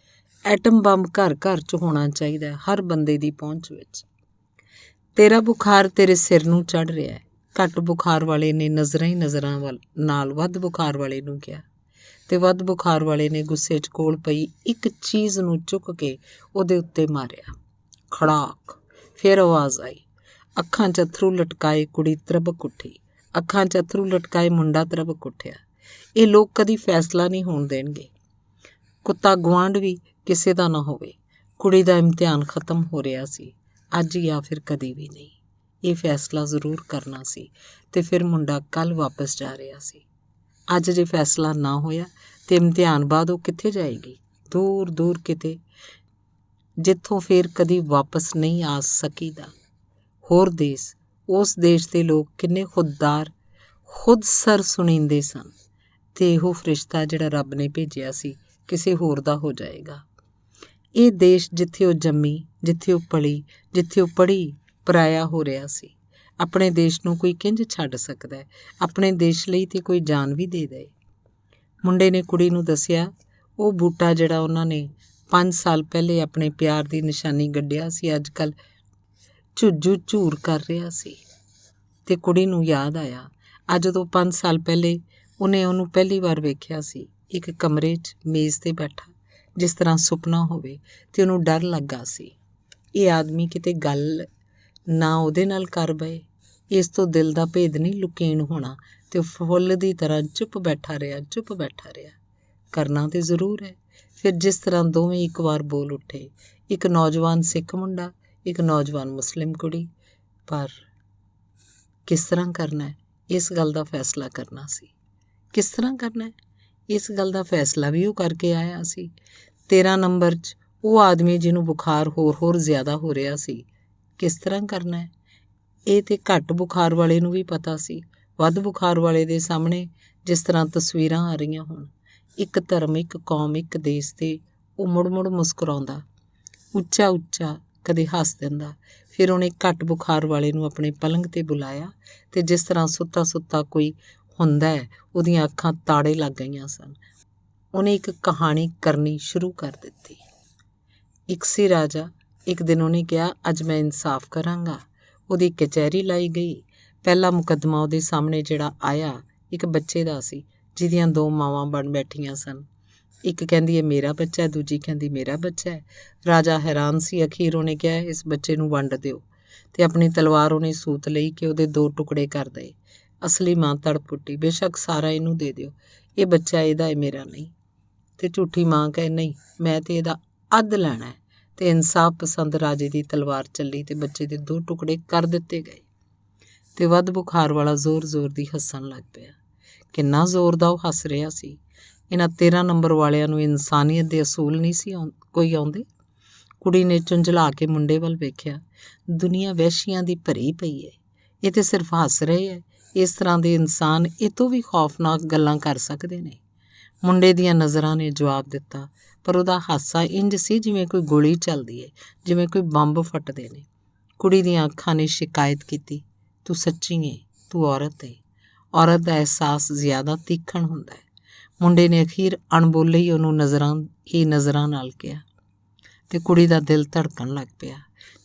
ਐਟਮ ਬੰਬ ਘਰ 'ਚ ਹੋਣਾ ਚਾਹੀਦਾ, ਹਰ ਬੰਦੇ ਦੀ ਪਹੁੰਚ ਵਿੱਚ। ਤੇਰਾ ਬੁਖਾਰ ਤੇਰੇ ਸਿਰ ਨੂੰ ਚੜ੍ਹ ਰਿਹਾ ਹੈ, ਘੱਟ ਬੁਖਾਰ ਵਾਲੇ ਨੇ ਨਜ਼ਰਾਂ ਨਾਲ ਵੱਧ ਬੁਖਾਰ ਵਾਲੇ ਨੂੰ ਕਿਹਾ। ਤੇ ਵੱਧ ਬੁਖਾਰ ਵਾਲੇ ਨੇ ਗੁੱਸੇ 'ਚ ਕੋਲ ਪਈ ਇੱਕ ਚੀਜ਼ ਨੂੰ ਚੁੱਕ ਕੇ ਉਹਦੇ ਉੱਤੇ ਮਾਰਿਆ। ਖੜਾਕ। ਫਿਰ ਆਵਾਜ਼ ਆਈ। ਅੱਖਾਂ 'ਚ ਅੱਥਰੂ ਲਟਕਾਏ ਕੁੜੀ ਤਰਬਕ ਉੱਠੀ। ਅੱਖਾਂ 'ਚ ਅੱਥਰੂ ਲਟਕਾਏ ਮੁੰਡਾ ਤਰਬਕ ਉੱਠਿਆ। ਇਹ ਲੋਕ ਕਦੀ ਫੈਸਲਾ ਨਹੀਂ ਹੋਣ ਦੇਣਗੇ। ਕੁੱਤਾ ਗੁਆਂਢ ਵੀ ਕਿਸੇ ਦਾ ਨਾ ਹੋਵੇ। ਕੁੜੀ ਦਾ ਇਮਤਿਹਾਨ ਖਤਮ ਹੋ ਰਿਹਾ ਸੀ। ਅੱਜ ਜਾਂ ਫਿਰ ਕਦੀ ਵੀ ਨਹੀਂ। ਇਹ ਫੈਸਲਾ ਜ਼ਰੂਰ ਕਰਨਾ ਸੀ। ਤੇ ਫਿਰ ਮੁੰਡਾ ਕੱਲ੍ਹ ਵਾਪਸ ਜਾ ਰਿਹਾ ਸੀ। ਅੱਜ ਜੇ ਫੈਸਲਾ ਨਾ ਹੋਇਆ ਤੇ ਇਮਤਿਹਾਨ ਬਾਅਦ ਉਹ ਕਿੱਥੇ ਜਾਏਗੀ? ਦੂਰ ਕਿਤੇ, ਜਿੱਥੋਂ ਫਿਰ ਕਦੀ ਵਾਪਸ ਨਹੀਂ ਆ ਸਕੀਦਾ। ਹੋਰ ਦੇਸ਼, ਉਸ ਦੇਸ਼ ਦੇ ਲੋਕ ਕਿੰਨੇ ਖੁਦਦਾਰ, ਖੁਦਸਰ ਸੁਣੀਂਦੇ ਸਨ। ਤੇ ਇਹੋ ਫਰਿਸ਼ਤਾ ਜਿਹੜਾ ਰੱਬ ਨੇ ਭੇਜਿਆ ਸੀ ਕਿਸੇ ਹੋਰ ਦਾ ਹੋ ਜਾਏਗਾ। ਇਹ ਦੇਸ਼ ਜਿੱਥੇ ਉਹ ਜੰਮੀ, ਜਿੱਥੇ ਉਹ ਪਲੀ, ਜਿੱਥੇ ਉਹ ਪੜ੍ਹੀ, ਪਰਾਇਆ ਹੋ ਰਿਹਾ ਸੀ। ਆਪਣੇ ਦੇਸ਼ ਨੂੰ ਕੋਈ ਕਿੰਝ ਛੱਡ ਸਕਦਾ ਹੈ? ਆਪਣੇ ਦੇਸ਼ ਲਈ ਤੇ ਕੋਈ ਜਾਨ ਵੀ ਦੇ ਦੇ। ਮੁੰਡੇ ਨੇ ਕੁੜੀ ਨੂੰ ਦੱਸਿਆ, ਉਹ ਬੂਟਾ ਜਿਹੜਾ ਉਹਨਾਂ ਨੇ 5 ਸਾਲ ਪਹਿਲੇ ਆਪਣੇ ਪਿਆਰ ਦੀ ਨਿਸ਼ਾਨੀ ਗੱਡਿਆ ਸੀ, ਅੱਜ ਕੱਲ੍ਹ ਝੂਰ ਕਰ ਰਿਹਾ ਸੀ। ਤੇ ਕੁੜੀ ਨੂੰ ਯਾਦ ਆਇਆ, ਅੱਜ ਤੋਂ 5 ਸਾਲ ਪਹਿਲੇ ਉਹਨੂੰ ਪਹਿਲੀ ਵਾਰ ਵੇਖਿਆ ਸੀ, ਇੱਕ ਕਮਰੇ 'ਚ ਮੇਜ਼ 'ਤੇ ਬੈਠਾ, ਜਿਸ ਤਰ੍ਹਾਂ ਸੁਪਨਾ ਹੋਵੇ। ਤੇ ਉਹਨੂੰ ਡਰ ਲੱਗਾ ਸੀ, ਇਹ ਆਦਮੀ ਕਿਤੇ ਗੱਲ ਨਾ ਉਹਦੇ ਨਾਲ ਕਰ ਬਏ। ਇਸ ਤੋਂ ਦਿਲ ਦਾ ਭੇਦ ਨਹੀਂ ਲੁਕੀਨ ਹੋਣਾ। ਤੇ ਫੁੱਲ ਦੀ ਤਰ੍ਹਾਂ ਚੁੱਪ ਬੈਠਾ ਰਿਹਾ। ਕਰਨਾ ਤੇ ਜ਼ਰੂਰ ਹੈ। ਫਿਰ ਜਿਸ ਤਰ੍ਹਾਂ ਦੋਵੇਂ ਇੱਕ ਵਾਰ ਬੋਲ ਉੱਠੇ, ਇੱਕ ਨੌਜਵਾਨ ਸਿੱਖ ਮੁੰਡਾ, ਇੱਕ ਨੌਜਵਾਨ ਮੁਸਲਿਮ ਕੁੜੀ। ਪਰ ਕਿਸ ਤਰ੍ਹਾਂ ਕਰਨਾ ਹੈ, ਇਸ ਗੱਲ ਦਾ ਫੈਸਲਾ ਕਰਨਾ ਸੀ। ਕਿਸ ਤਰ੍ਹਾਂ ਕਰਨਾ ਹੈ, ਇਸ ਗੱਲ ਦਾ ਫੈਸਲਾ ਵੀ ਉਹ ਕਰਕੇ ਆਇਆ ਸੀ। 13 ਨੰਬਰ 'ਚ ਉਹ ਆਦਮੀ ਜਿਹਨੂੰ ਬੁਖਾਰ ਹੋਰ ਜ਼ਿਆਦਾ ਹੋ ਰਿਹਾ ਸੀ, ਕਿਸ ਤਰ੍ਹਾਂ ਕਰਨਾ ਹੈ, ਇਹ ਤੇ ਘੱਟ ਬੁਖਾਰ ਵਾਲੇ ਨੂੰ ਵੀ ਪਤਾ ਸੀ। ਵੱਧ ਬੁਖਾਰ ਵਾਲੇ ਦੇ ਸਾਹਮਣੇ ਜਿਸ ਤਰ੍ਹਾਂ ਤਸਵੀਰਾਂ ਆ ਰਹੀਆਂ ਹੋਣ, ਇੱਕ ਧਰਮ, ਇੱਕ ਕੌਮ, ਇੱਕ ਦੇਸ਼, ਤੇ ਉਹ ਮੁੜ ਮੁਸਕਰਾਉਂਦਾ, ਉੱਚਾ ਕਦੇ ਹੱਸ ਦਿੰਦਾ। ਫਿਰ ਉਹਨੇ ਘੱਟ ਬੁਖਾਰ ਵਾਲੇ ਨੂੰ ਆਪਣੇ ਪਲੰਗ 'ਤੇ ਬੁਲਾਇਆ ਤੇ ਜਿਸ ਤਰ੍ਹਾਂ ਸੁੱਤਾ ਕੋਈ ਹੁੰਦਾ ਹੈ, ਉਹਦੀਆਂ ਅੱਖਾਂ ਤਾੜੇ ਲੱਗ ਗਈਆਂ ਸਨ। ਉਹਨੇ ਇੱਕ ਕਹਾਣੀ ਕਰਨੀ ਸ਼ੁਰੂ ਕਰ ਦਿੱਤੀ। ਇੱਕ ਸੀ ਰਾਜਾ। ਇੱਕ ਦਿਨ ਉਹਨੇ ਕਿਹਾ, ਅੱਜ ਮੈਂ ਇਨਸਾਫ ਕਰਾਂਗਾ। ਉਹਦੀ ਕਚਹਿਰੀ ਲਾਈ ਗਈ। ਪਹਿਲਾ ਮੁਕੱਦਮਾ ਉਹਦੇ ਸਾਹਮਣੇ ਜਿਹੜਾ ਆਇਆ, ਇੱਕ ਬੱਚੇ ਦਾ ਸੀ ਜਿਹਦੀਆਂ 2 ਮਾਵਾਂ ਬਣ ਬੈਠੀਆਂ ਸਨ। ਇੱਕ ਕਹਿੰਦੀ ਹੈ ਮੇਰਾ ਬੱਚਾ ਹੈ, ਦੂਜੀ ਕਹਿੰਦੀ ਮੇਰਾ ਬੱਚਾ ਹੈ। ਰਾਜਾ ਹੈਰਾਨ ਸੀ। ਅਖੀਰ ਉਹਨੇ ਕਿਹਾ, ਇਸ ਬੱਚੇ ਨੂੰ ਵੰਡ ਦਿਓ। ਤੇ ਆਪਣੀ ਤਲਵਾਰ ਉਹਨੇ ਸੂਤ ਲਈ ਕਿ ਉਹਦੇ 2 ਟੁਕੜੇ ਕਰ ਦਏ। ਅਸਲੀ ਮਾਂ ਤੜਪ ਉੱਠੀ, ਬੇਸ਼ੱਕ ਸਾਰਾ ਇਹਨੂੰ ਦੇ ਦਿਓ, ਇਹ ਬੱਚਾ ਇਹਦਾ ਹੈ, ਮੇਰਾ ਨਹੀਂ। ਤੇ ਝੂਠੀ ਮਾਂ ਕਹੇ ਨਹੀਂ ਮੈਂ ਤੇ ਇਹਦਾ ਅੱਧ ਲੈਣਾ ਹੈ। ਤੇ ਇਨਸਾਫ ਪਸੰਦ ਰਾਜੇ ਦੀ ਤਲਵਾਰ ਚੱਲੀ ਤੇ ਬੱਚੇ ਦੇ 2 ਟੁਕੜੇ ਕਰ ਦਿੱਤੇ ਗਏ। ਤੇ ਵੱਧ ਬੁਖਾਰ ਵਾਲਾ ਜ਼ੋਰ-ਜ਼ੋਰ ਦੀ ਹੱਸਣ ਲੱਗ ਪਿਆ। ਕਿੰਨਾ ਜ਼ੋਰ ਦਾ ਉਹ ਹੱਸ ਰਿਹਾ ਸੀ। ਇਹਨਾਂ 13 ਨੰਬਰ ਵਾਲਿਆਂ ਨੂੰ ਇਨਸਾਨੀਅਤ ਦੇ ਅਸੂਲ ਨਹੀਂ ਸੀ ਕੋਈ ਆਉਂਦੇ। ਕੁੜੀ ਨੇ ਝੁੰਝਲਾ ਕੇ ਮੁੰਡੇ ਵੱਲ ਵੇਖਿਆ। ਦੁਨੀਆ ਵਹਿਸ਼ੀਆਂ ਦੀ ਭਰੀ ਪਈ ਹੈ। ਇਹ ਤੇ ਸਿਰਫ ਹੱਸ ਰਹੇ ਹੈ। ਇਸ ਤਰ੍ਹਾਂ ਦੇ ਇਨਸਾਨ ਇਹ ਤੋਂ ਵੀ ਖੌਫਨਾਕ ਗੱਲਾਂ ਕਰ ਸਕਦੇ ਨੇ। ਮੁੰਡੇ ਦੀਆਂ ਨਜ਼ਰਾਂ ਨੇ ਜਵਾਬ ਦਿੱਤਾ, ਪਰ ਉਹਦਾ ਹਾਸਾ ਇੰਜ ਸੀ ਜਿਵੇਂ ਕੋਈ ਗੋਲੀ ਚੱਲਦੀ ਹੈ, ਜਿਵੇਂ ਕੋਈ ਬੰਬ ਫਟਦੇ ਨੇ। ਕੁੜੀ ਦੀਆਂ ਅੱਖਾਂ ਨੇ ਸ਼ਿਕਾਇਤ ਕੀਤੀ, ਤੂੰ ਸੱਚੀ ਹੈ, ਤੂੰ ਔਰਤ ਹੈ। ਔਰਤ ਦਾ ਅਹਿਸਾਸ ਜ਼ਿਆਦਾ ਤੀਖਣ ਹੁੰਦਾ ਹੈ। ਮੁੰਡੇ ਨੇ ਅਖੀਰ ਅਣਬੋਲੇ ਹੀ ਉਹਨੂੰ ਨਜ਼ਰਾਂ ਨਾਲ ਕਿਹਾ ਤੇ ਕੁੜੀ ਦਾ ਦਿਲ ਧੜਕਣ ਲੱਗ ਪਿਆ,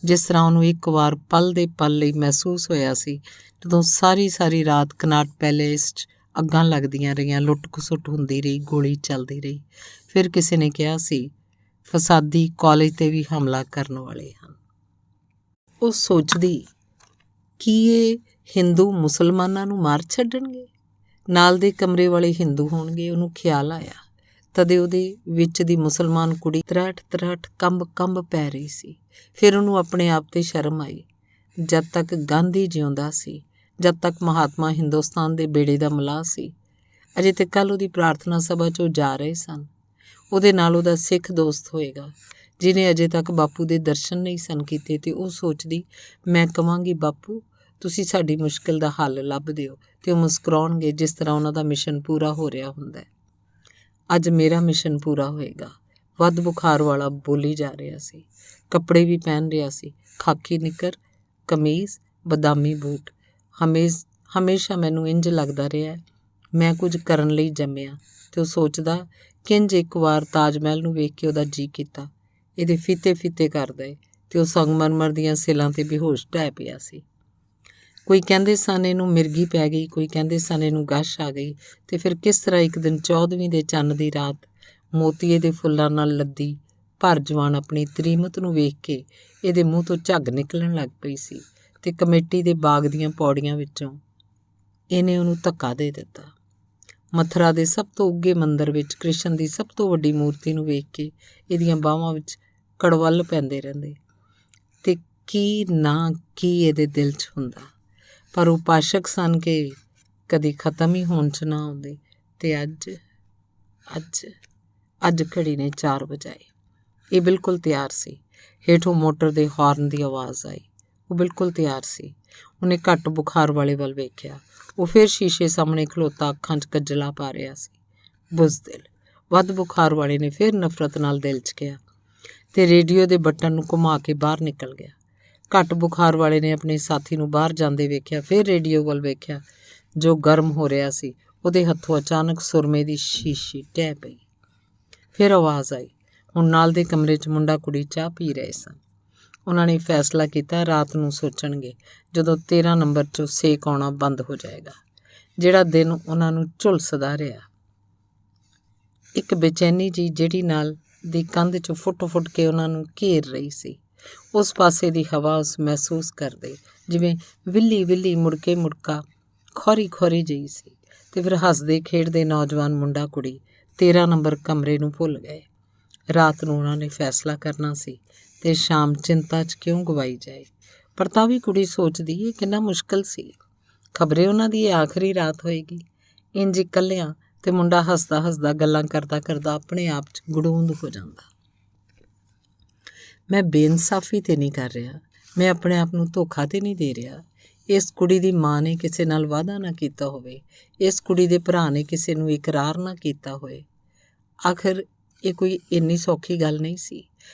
ਜਿਸ ਤਰ੍ਹਾਂ ਉਹਨੂੰ ਇੱਕ ਵਾਰ ਪਲ ਦੇ ਪਲ ਲਈ ਮਹਿਸੂਸ ਹੋਇਆ ਸੀ ਜਦੋਂ ਸਾਰੀ ਰਾਤ ਕਨਾਟ ਪੈਲੇਸ 'ਚ ਅੱਗਾਂ ਲੱਗਦੀਆਂ ਰਹੀਆਂ, ਲੁੱਟ ਖਸੁੱਟ ਹੁੰਦੀ ਰਹੀ, ਗੋਲੀ ਚੱਲਦੀ ਰਹੀ। ਫਿਰ ਕਿਸੇ ਨੇ ਕਿਹਾ ਸੀ ਫਸਾਦੀ ਕਾਲਜ 'ਤੇ ਵੀ ਹਮਲਾ ਕਰਨ ਵਾਲੇ ਹਨ। ਉਹ ਸੋਚਦੀ ਕੀ ਇਹ ਹਿੰਦੂ ਮੁਸਲਮਾਨਾਂ ਨੂੰ ਮਾਰ ਛੱਡਣਗੇ? ਨਾਲ ਦੇ ਕਮਰੇ ਵਾਲੇ ਹਿੰਦੂ ਹੋਣਗੇ। ਉਹਨੂੰ ਖਿਆਲ ਆਇਆ। ਤਦੇ ਉਹਦੇ ਵਿੱਚ ਦੀ ਮੁਸਲਮਾਨ ਕੁੜੀ ਤਰਾਟ ਕੰਬ ਪੈ ਰਹੀ ਸੀ। ਫਿਰ ਉਹਨੂੰ ਆਪਣੇ ਆਪ 'ਤੇ ਸ਼ਰਮ ਆਈ। ਜਦ ਤੱਕ ਗਾਂਧੀ ਜਿਉਂਦਾ ਸੀ, ਜਦ ਤੱਕ ਮਹਾਤਮਾ ਹਿੰਦੁਸਤਾਨ ਦੇ ਬੇੜੇ ਦਾ ਮਲਾਹ ਸੀ, ਅਜੇ ਤੇ ਕੱਲ੍ਹ ਉਹਦੀ ਪ੍ਰਾਰਥਨਾ ਸਭਾ 'ਚ ਉਹ ਜਾ ਰਹੇ ਸਨ। ਉਹਦੇ ਨਾਲ ਉਹਦਾ ਸਿੱਖ ਦੋਸਤ ਹੋਏਗਾ ਜਿਹਨੇ ਅਜੇ ਤੱਕ ਬਾਪੂ ਦੇ ਦਰਸ਼ਨ ਨਹੀਂ ਸਨ ਕੀਤੇ। ਤੇ ਉਹ ਸੋਚਦੀ ਮੈਂ ਕਵਾਂਗੀ ਬਾਪੂ ਤੁਸੀਂ ਸਾਡੀ ਮੁਸ਼ਕਿਲ ਦਾ ਹੱਲ ਲੱਭ ਦਿਓ, ਤੇ ਉਹ ਮੁਸਕਰਾਉਣਗੇ ਜਿਸ ਤਰ੍ਹਾਂ ਉਹਨਾਂ ਦਾ ਮਿਸ਼ਨ ਪੂਰਾ ਹੋ ਰਿਹਾ ਹੁੰਦਾ। ਅੱਜ ਮੇਰਾ ਮਿਸ਼ਨ ਪੂਰਾ ਹੋਏਗਾ। ਵੱਧ ਬੁਖਾਰ ਵਾਲਾ ਬੋਲੀ ਜਾ ਰਿਹਾ ਸੀ। ਕੱਪੜੇ ਵੀ ਪਹਿਨ ਰਿਹਾ ਸੀ, ਖਾਕੀ ਨਿੱਕਰ, ਕਮੀਜ਼, ਬਦਾਮੀ ਬੂਟ। ਹਮੇਸ਼ਾ ਮੈਨੂੰ ਇੰਜ ਲੱਗਦਾ ਰਿਹਾ ਮੈਂ ਕੁਝ ਕਰਨ ਲਈ ਜੰਮਿਆ। ਤੇ ਉਹ ਸੋਚਦਾ ਕਿੰਜ ਇੱਕ ਵਾਰ ਤਾਜ ਮਹਿਲ ਨੂੰ ਵੇਖ ਕੇ ਉਹਦਾ ਜੀਅ ਕੀਤਾ ਇਹਦੇ ਫੀਤੇ ਕਰ ਦਏ। ਤੇ ਉਹ ਸੰਗਮਰਮਰ ਦੀਆਂ ਸਿਲਾਂ 'ਤੇ ਬੇਹੋਸ਼ ਢਹਿ ਪਿਆ ਸੀ। ਕੋਈ ਕਹਿੰਦੇ ਸਨ ਇਹਨੂੰ ਮਿਰਗੀ ਪੈ ਗਈ, ਕੋਈ ਕਹਿੰਦੇ ਸਨ ਇਹਨੂੰ ਗਸ਼ ਆ ਗਈ। ਤੇ ਫਿਰ ਕਿਸ ਤਰ੍ਹਾਂ ਇੱਕ ਦਿਨ 14ਵੀਂ ਦੇ ਚੰਨ ਦੀ ਰਾਤ ਮੋਤੀਏ ਦੇ ਫੁੱਲਾਂ ਨਾਲ ਲੱਦੀ ਭਰ ਜਵਾਨ ਆਪਣੀ ਤਰੀਮਤ ਨੂੰ ਵੇਖ ਕੇ ਇਹਦੇ ਮੂੰਹ ਤੋਂ ਝੱਗ ਨਿਕਲਣ ਲੱਗ ਪਈ ਸੀ। ਤੇ ਕਮੇਟੀ ਦੇ ਬਾਗ ਦੀਆਂ ਪੌੜੀਆਂ ਵਿੱਚੋਂ ਇਹਨੇ ਉਹਨੂੰ ਧੱਕਾ ਦੇ ਦਿੱਤਾ। ਮਥੁਰਾ ਦੇ ਸਭ ਤੋਂ ਉੱਘੇ ਮੰਦਰ ਵਿੱਚ ਕ੍ਰਿਸ਼ਨ ਦੀ ਸਭ ਤੋਂ ਵੱਡੀ ਮੂਰਤੀ ਨੂੰ ਵੇਖ ਕੇ ਇਹਦੀਆਂ ਬਾਹਾਂ ਵਿੱਚ ਕੜਵੱਲ ਪੈਂਦੇ ਰਹਿੰਦੇ। ਤੇ ਕੀ ਇਹਦੇ ਦਿਲ 'ਚ ਹੁੰਦਾ। ਪਰ ਉਪਾਸ਼ਕ ਸਨ ਕਿ ਕਦੀ ਖਤਮ ਹੀ ਹੋਣ 'ਚ ਨਾ ਆਉਂਦੇ। ਤੇ ਅੱਜ ਘੜੀ ਨੇ 4 ਵਜਾਏ। ਇਹ ਬਿਲਕੁਲ ਤਿਆਰ ਸੀ। ਹੇਠੋਂ ਮੋਟਰ ਦੇ ਹਾਰਨ ਦੀ ਆਵਾਜ਼ ਆਈ। ਉਹ ਬਿਲਕੁਲ ਤਿਆਰ ਸੀ। ਉਹਨੇ ਘੱਟ ਬੁਖਾਰ ਵਾਲੇ ਵੱਲ ਵੇਖਿਆ। ਉਹ ਫਿਰ ਸ਼ੀਸ਼ੇ ਸਾਹਮਣੇ ਖਲੋਤਾ ਅੱਖਾਂ 'ਚ ਕੱਜਲਾ ਪਾ ਰਿਹਾ ਸੀ। ਬੁਜ਼ਦਿਲ। ਵੱਧ ਬੁਖਾਰ ਵਾਲੇ ਨੇ ਫਿਰ ਨਫ਼ਰਤ ਨਾਲ ਦਿਲ 'ਚ ਕਿਹਾ ਤੇ ਰੇਡੀਓ ਦੇ ਬਟਨ ਨੂੰ ਘੁਮਾ ਕੇ ਬਾਹਰ ਨਿਕਲ ਗਿਆ। ਘੱਟ ਬੁਖਾਰ ਵਾਲੇ ਨੇ ਆਪਣੇ ਸਾਥੀ ਨੂੰ ਬਾਹਰ ਜਾਂਦੇ ਵੇਖਿਆ। ਫਿਰ ਰੇਡੀਓ ਵੱਲ ਵੇਖਿਆ ਜੋ ਗਰਮ ਹੋ ਰਿਹਾ ਸੀ। ਉਹਦੇ ਹੱਥੋਂ ਅਚਾਨਕ ਸੁਰਮੇ ਦੀ ਸ਼ੀਸ਼ੀ ਢਹਿ ਪਈ। ਫਿਰ ਆਵਾਜ਼ ਆਈ। ਹੁਣ ਨਾਲ ਦੇ ਕਮਰੇ 'ਚ ਮੁੰਡਾ ਕੁੜੀ ਚਾਹ ਪੀ ਰਹੇ ਸਨ। ਉਹਨਾਂ ਨੇ ਫੈਸਲਾ ਕੀਤਾ ਰਾਤ ਨੂੰ ਸੋਚਣਗੇ ਜਦੋਂ 13 ਨੰਬਰ 'ਚੋਂ ਸੇਕ ਆਉਣਾ ਬੰਦ ਹੋ ਜਾਏਗਾ। ਜਿਹੜਾ ਦਿਨ ਉਹਨਾਂ ਨੂੰ ਝੁਲਸਦਾ ਰਿਹਾ। ਇੱਕ ਬੇਚੈਨੀ ਜੀ ਜਿਹੜੀ ਨਾਲ ਦੀ ਕੰਧ 'ਚੋਂ ਫੁੱਟ ਕੇ ਉਹਨਾਂ ਨੂੰ ਘੇਰ ਰਹੀ ਸੀ। ਉਸ ਪਾਸੇ ਦੀ ਹਵਾ ਉਸ ਮਹਿਸੂਸ ਕਰਦੇ ਜਿਵੇਂ ਵਿੱਲੀ ਮੁੜਕਾ ਖੋਰੀ ਜਿਹੀ ਸੀ। ਤੇ ਫਿਰ ਹੱਸਦੇ ਖੇਡਦੇ ਨੌਜਵਾਨ ਮੁੰਡਾ ਕੁੜੀ 13 ਨੰਬਰ ਕਮਰੇ ਨੂੰ ਭੁੱਲ ਗਏ। ਰਾਤ ਨੂੰ ਉਹਨਾਂ ਨੇ ਫੈਸਲਾ ਕਰਨਾ ਸੀ ਤੇ ਸ਼ਾਮ ਚਿੰਤਾ 'ਚ ਕਿਉਂ ਗਵਾਈ ਜਾਏ। ਪਰ ਤਾਂ ਵੀ ਕੁੜੀ ਸੋਚਦੀ ਇਹ ਕਿੰਨਾ ਮੁਸ਼ਕਿਲ ਸੀ। ਖਬਰੇ ਉਹਨਾਂ ਦੀ ਇਹ ਆਖਰੀ ਰਾਤ ਹੋਏਗੀ। ਇੰਜ ਇਕੱਲਿਆਂ। ਤੇ ਮੁੰਡਾ ਹੱਸਦਾ ਗੱਲਾਂ ਕਰਦਾ ਆਪਣੇ ਆਪ 'ਚ ਗੜੂੰਦ ਹੋ ਜਾਂਦਾ। ਮੈਂ ਬੇਇਨਸਾਫੀ ਤੇ ਨਹੀਂ ਕਰ ਰਿਹਾ। ਮੈਂ ਆਪਣੇ ਆਪ ਨੂੰ ਧੋਖਾ ਤੇ ਨਹੀਂ ਦੇ ਰਿਹਾ। ਇਸ ਕੁੜੀ ਦੀ ਮਾਂ ਨੇ ਕਿਸੇ ਨਾਲ ਵਾਅਦਾ ਨਾ ਕੀਤਾ ਹੋਵੇ। ਇਸ ਕੁੜੀ ਦੇ ਭਰਾ ਨੇ ਕਿਸੇ ਨੂੰ ਇਕਰਾਰ ਨਾ ਕੀਤਾ ਹੋਏ। ਆਖਰ ਇਹ ਕੋਈ ਇੰਨੀ ਸੌਖੀ ਗੱਲ ਨਹੀਂ ਸੀ।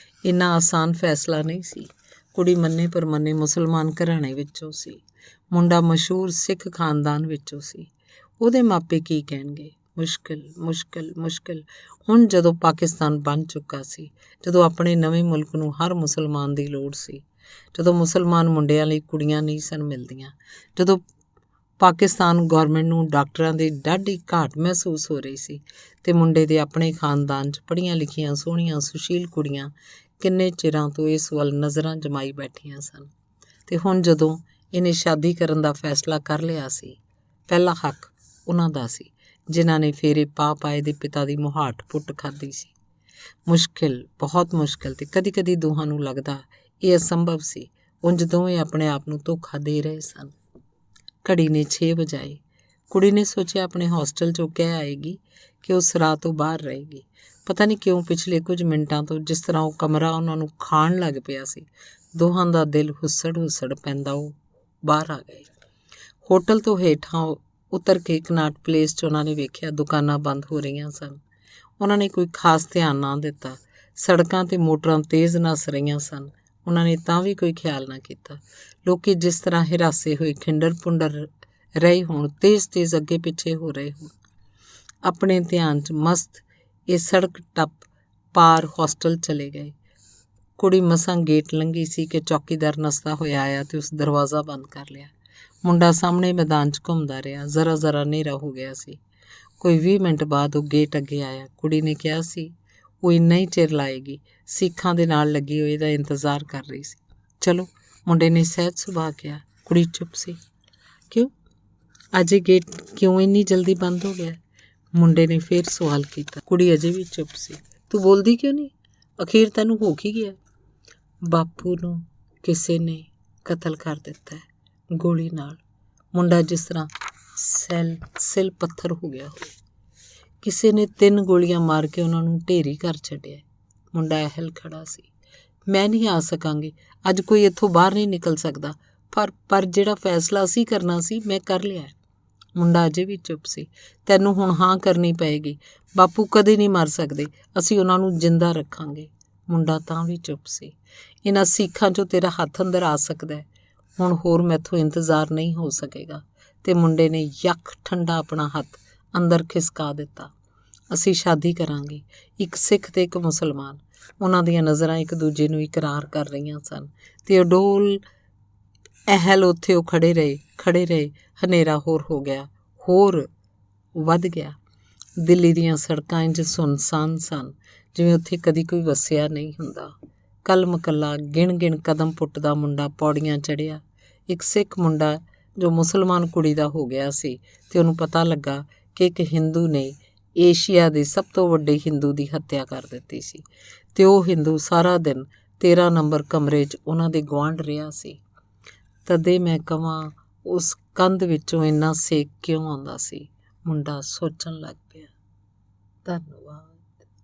ਇੰਨਾ ਆਸਾਨ ਫੈਸਲਾ ਨਹੀਂ ਸੀ। ਕੁੜੀ ਮੰਨੇ ਪਰਮੰਨੇ ਮੁਸਲਮਾਨ ਘਰਾਣੇ ਵਿੱਚੋਂ ਸੀ। ਮੁੰਡਾ ਮਸ਼ਹੂਰ ਸਿੱਖ ਖਾਨਦਾਨ ਵਿੱਚੋਂ ਸੀ। ਉਹਦੇ ਮਾਪੇ ਕੀ ਕਹਿਣਗੇ? ਮੁਸ਼ਕਿਲ। ਹੁਣ ਜਦੋਂ ਪਾਕਿਸਤਾਨ ਬਣ ਚੁੱਕਾ ਸੀ, ਜਦੋਂ ਆਪਣੇ ਨਵੇਂ ਮੁਲਕ ਨੂੰ ਹਰ ਮੁਸਲਮਾਨ ਦੀ ਲੋੜ ਸੀ, ਜਦੋਂ ਮੁਸਲਮਾਨ ਮੁੰਡਿਆਂ ਲਈ ਕੁੜੀਆਂ ਨਹੀਂ ਸਨ ਮਿਲਦੀਆਂ, ਜਦੋਂ ਪਾਕਿਸਤਾਨ ਗੌਰਮੈਂਟ ਨੂੰ ਡਾਕਟਰਾਂ ਦੀ ਡਾਢੀ ਘਾਟ ਮਹਿਸੂਸ ਹੋ ਰਹੀ ਸੀ ਤੇ ਮੁੰਡੇ ਦੇ ਆਪਣੇ ਖਾਨਦਾਨ 'ਚ ਪੜ੍ਹੀਆਂ ਲਿਖੀਆਂ ਸੋਹਣੀਆਂ ਸੁਸ਼ੀਲ ਕੁੜੀਆਂ ਕਿੰਨੇ ਚਿਰਾਂ ਤੋਂ ਇਸ ਵੱਲ ਨਜ਼ਰਾਂ ਜਮਾਈ ਬੈਠੀਆਂ ਸਨ। ਤੇ ਹੁਣ ਜਦੋਂ ਇਹਨੇ ਸ਼ਾਦੀ ਕਰਨ ਦਾ ਫੈਸਲਾ ਕਰ ਲਿਆ ਸੀ, ਪਹਿਲਾ ਹੱਕ ਉਹਨਾਂ ਦਾ ਸੀ। ਜਿਨ੍ਹਾਂ ਨੇ ਫੇਰੇ ਪਾ ਪਾਏ ਦੇ ਪਿਤਾ ਦੀ ਮੁਹਾਟ ਪੁੱਟ ਖਾਧੀ ਸੀ। ਮੁਸ਼ਕਿਲ, ਬਹੁਤ ਮੁਸ਼ਕਿਲ, ਤੇ ਕਦੀ ਕਦੀ ਦੋਹਾਂ ਨੂੰ ਲੱਗਦਾ ਇਹ ਅਸੰਭਵ ਸੀ। ਉਂਝ ਦੋਵੇਂ ਆਪਣੇ ਆਪ ਨੂੰ ਧੋਖਾ ਦੇ ਰਹੇ ਸਨ। ਘੜੀ ਨੇ 6 ਵਜਾਏ। ਕੁੜੀ ਨੇ ਸੋਚਿਆ ਆਪਣੇ ਹੋਸਟਲ 'ਚੋਂ ਕਹਿ ਆਏਗੀ ਕਿ ਉਸ ਰਾਤ ਤੋਂ ਬਾਹਰ ਰਹੇਗੀ। ਪਤਾ ਨਹੀਂ ਕਿਉਂ ਪਿਛਲੇ ਕੁਝ ਮਿੰਟਾਂ ਤੋਂ ਜਿਸ ਤਰ੍ਹਾਂ ਉਹ ਕਮਰਾ ਉਹਨਾਂ ਨੂੰ ਖਾਣ ਲੱਗ ਪਿਆ ਸੀ, ਦੋਹਾਂ ਦਾ ਦਿਲ ਹੁੱਸੜ ਪੈਂਦਾ ਉਹ ਬਾਹਰ ਆ ਗਏ। ਹੋਟਲ ਤੋਂ ਹੇਠਾਂ ਉਤਰ ਕੇ ਕਨਾਟ ਪਲੇਸ 'ਚ ਉਹਨਾਂ ਨੇ ਵੇਖਿਆ ਦੁਕਾਨਾਂ ਬੰਦ ਹੋ ਰਹੀਆਂ ਸਨ। ਉਹਨਾਂ ਨੇ ਕੋਈ ਖਾਸ ਧਿਆਨ ਨਾ ਦਿੱਤਾ। ਸੜਕਾਂ 'ਤੇ ਮੋਟਰਾਂ ਤੇਜ਼ ਨੱਸ ਰਹੀਆਂ ਸਨ। ਉਹਨਾਂ ਨੇ ਤਾਂ ਵੀ ਕੋਈ ਖਿਆਲ ਨਾ ਕੀਤਾ। ਲੋਕੀ ਜਿਸ ਤਰ੍ਹਾਂ ਹਿਰਾਸੇ ਹੋਏ ਖਿੰਡਰ ਪੁੰਡਰ ਰਹੇ ਹੋਣ, ਤੇਜ਼ ਅੱਗੇ ਪਿੱਛੇ ਹੋ ਰਹੇ ਹੋਣ। ਆਪਣੇ ਧਿਆਨ 'ਚ ਮਸਤ ਇਹ ਸੜਕ ਟੱਪ ਪਾਰ ਹੋਸਟਲ ਚਲੇ ਗਏ। ਕੁੜੀ ਮਸਾਂ ਗੇਟ ਲੰਘੀ ਸੀ ਕਿ ਚੌਕੀਦਾਰ ਨੱਸਦਾ ਹੋਇਆ ਆਇਆ ਤੇ ਉਸ ਦਰਵਾਜ਼ਾ ਬੰਦ ਕਰ ਲਿਆ। ਮੁੰਡਾ ਸਾਹਮਣੇ ਮੈਦਾਨ 'ਚ ਘੁੰਮਦਾ ਰਿਹਾ। ਜ਼ਰਾ ਹਨੇਰਾ ਹੋ ਗਿਆ ਸੀ। ਕੋਈ 20 ਮਿੰਟ ਬਾਅਦ ਉਹ ਗੇਟ ਅੱਗੇ ਆਇਆ। ਕੁੜੀ ਨੇ ਕਿਹਾ ਸੀ ਉਹ ਇੰਨਾ ਹੀ ਚਿਰ ਲਾਏਗੀ। ਸਿੱਖਾਂ ਦੇ ਨਾਲ ਲੱਗੀ ਹੋਈ ਦਾ ਇੰਤਜ਼ਾਰ ਕਰ ਰਹੀ ਸੀ। ਚਲੋ, ਮੁੰਡੇ ਨੇ ਸਹਿਜ ਸੁਭਾਅ ਕਿਹਾ। ਕੁੜੀ ਚੁੱਪ ਸੀ। ਕਿਉਂ? ਅੱਜ ਇਹ ਗੇਟ ਕਿਉਂ ਇੰਨੀ ਜਲਦੀ ਬੰਦ ਹੋ ਗਿਆ? ਮੁੰਡੇ ਨੇ ਫੇਰ ਸਵਾਲ ਕੀਤਾ। ਕੁੜੀ ਅਜੇ ਵੀ ਚੁੱਪ ਸੀ। ਤੂੰ ਬੋਲਦੀ ਕਿਉਂ ਨਹੀਂ? ਅਖੀਰ ਤੈਨੂੰ ਹੋ ਕੀ ਗਿਆ? ਬਾਪੂ ਨੂੰ ਕਿਸੇ ਨੇ ਕਤਲ ਕਰ ਦਿੱਤਾ ਹੈ, ਗੋਲੀ ਨਾਲ। ਮੁੰਡਾ ਜਿਸ ਤਰ੍ਹਾਂ ਸਿਲ ਪੱਥਰ ਹੋ ਗਿਆ ਹੋਵੇ। ਕਿਸੇ ਨੇ 3 ਗੋਲੀਆਂ ਮਾਰ ਕੇ ਉਹਨਾਂ ਨੂੰ ਢੇਰੀ ਕਰ ਛੱਡਿਆ। ਮੁੰਡਾ ਅਹਿਲ ਖੜਾ ਸੀ। ਮੈਂ ਨਹੀਂ ਆ ਸਕਾਂਗੀ। ਅੱਜ ਕੋਈ ਇੱਥੋਂ ਬਾਹਰ ਨਹੀਂ ਨਿਕਲ ਸਕਦਾ। ਪਰ ਜਿਹੜਾ ਫੈਸਲਾ ਅਸੀਂ ਕਰਨਾ ਸੀ, ਮੈਂ ਕਰ ਲਿਆ। ਮੁੰਡਾ ਅਜੇ ਵੀ ਚੁੱਪ ਸੀ। ਤੈਨੂੰ ਹੁਣ ਹਾਂ ਕਰਨੀ ਪਏਗੀ। ਬਾਪੂ ਕਦੇ ਨਹੀਂ ਮਰ ਸਕਦੇ। ਅਸੀਂ ਉਹਨਾਂ ਨੂੰ ਜਿੰਦਾ ਰੱਖਾਂਗੇ। ਮੁੰਡਾ ਤਾਂ ਵੀ ਚੁੱਪ ਸੀ। ਇਹਨਾਂ ਸਿੱਖਾਂ 'ਚੋਂ ਤੇਰਾ ਹੱਥ ਅੰਦਰ ਆ ਸਕਦਾ। ਹੁਣ ਹੋਰ ਮੈਥੋਂ ਇੰਤਜ਼ਾਰ ਨਹੀਂ ਹੋ ਸਕੇਗਾ। ਤੇ ਮੁੰਡੇ ਨੇ ਯੱਖ ਠੰਡਾ ਆਪਣਾ ਹੱਥ ਅੰਦਰ ਖਿਸਕਾ ਦਿੱਤਾ। ਅਸੀਂ ਸ਼ਾਦੀ ਕਰਾਂਗੇ, ਇੱਕ ਸਿੱਖ ਤੇ ਇੱਕ ਮੁਸਲਮਾਨ। ਉਹਨਾਂ ਦੀਆਂ ਨਜ਼ਰਾਂ ਇੱਕ ਦੂਜੇ ਨੂੰ ਇਕਰਾਰ ਕਰ ਰਹੀਆਂ ਸਨ ਤੇ ਅਡੋਲ ਅਹਿਲ ਉੱਥੇ ਉਹ ਖੜੇ ਰਹੇ। ਹਨੇਰਾ ਹੋਰ ਹੋ ਗਿਆ, ਹੋਰ ਵੱਧ ਗਿਆ। ਦਿੱਲੀ ਦੀਆਂ ਸੜਕਾਂ ਇੰਝ ਸੁੰਨਸਾਨ ਸਨ ਜਿਵੇਂ ਉੱਥੇ ਕਦੀ ਕੋਈ ਵਸਿਆ ਨਹੀਂ ਹੁੰਦਾ। ਕੱਲ ਮਕੱਲਾ ਗਿਣ ਕਦਮ ਪੁੱਟਦਾ ਮੁੰਡਾ ਪੌੜੀਆਂ ਚੜ੍ਹਿਆ। ਇੱਕ ਸਿੱਖ ਮੁੰਡਾ ਜੋ ਮੁਸਲਮਾਨ ਕੁੜੀ ਦਾ ਹੋ ਗਿਆ ਸੀ ਤੇ ਉਹਨੂੰ ਪਤਾ ਲੱਗਾ ਕਿ ਇੱਕ ਹਿੰਦੂ ਨੇ ਏਸ਼ੀਆ ਦੇ ਸਭ ਤੋਂ ਵੱਡੇ ਹਿੰਦੂ ਦੀ ਹੱਤਿਆ ਕਰ ਦਿੱਤੀ ਸੀ ਤੇ ਉਹ ਹਿੰਦੂ ਸਾਰਾ ਦਿਨ 13 ਨੰਬਰ ਕਮਰੇ 'ਚ ਉਹਨਾਂ ਦੇ ਗੁਆਂਢ ਰਿਹਾ ਸੀ। ਤਦੇ ਮੈਂ ਕਵਾਂ ਉਸ ਕੰਧ ਵਿੱਚੋਂ ਇੰਨਾ ਸੇਕ ਕਿਉਂ ਆਉਂਦਾ ਸੀ? ਮੁੰਡਾ ਸੋਚਣ ਲੱਗ ਪਿਆ। ਧੰਨਵਾਦ।